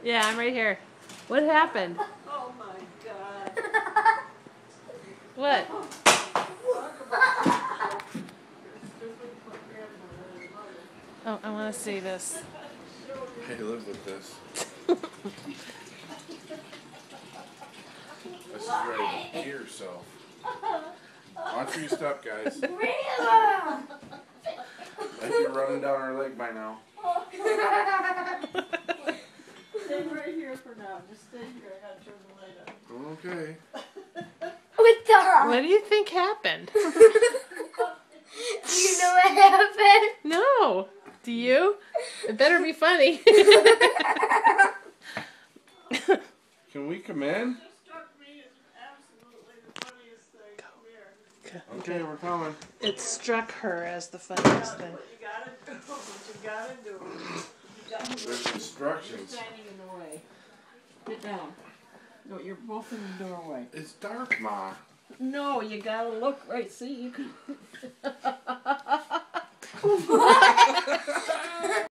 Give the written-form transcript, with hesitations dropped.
Yeah, I'm right here. What happened? Oh my God. What? Oh, I want to see this. Hey, live with this. This is ready to pee yourself. Watch where you step, guys. Like you're running down her leg by now. Stay right here for now. Just stay here. I gotta turn the light on. Okay. What do you think happened? Do you know what happened? No. Do you? It better be funny. Can we come in? This struck me as absolutely the funniest thing. Come here. Okay, we're coming. It struck her as the funniest thing. What you gotta do. What you gotta do. You gotta do. There's instructions. You're standing in the way. Get down. No, you're both in the doorway. It's dark, Ma. No, you gotta look right. See, you can.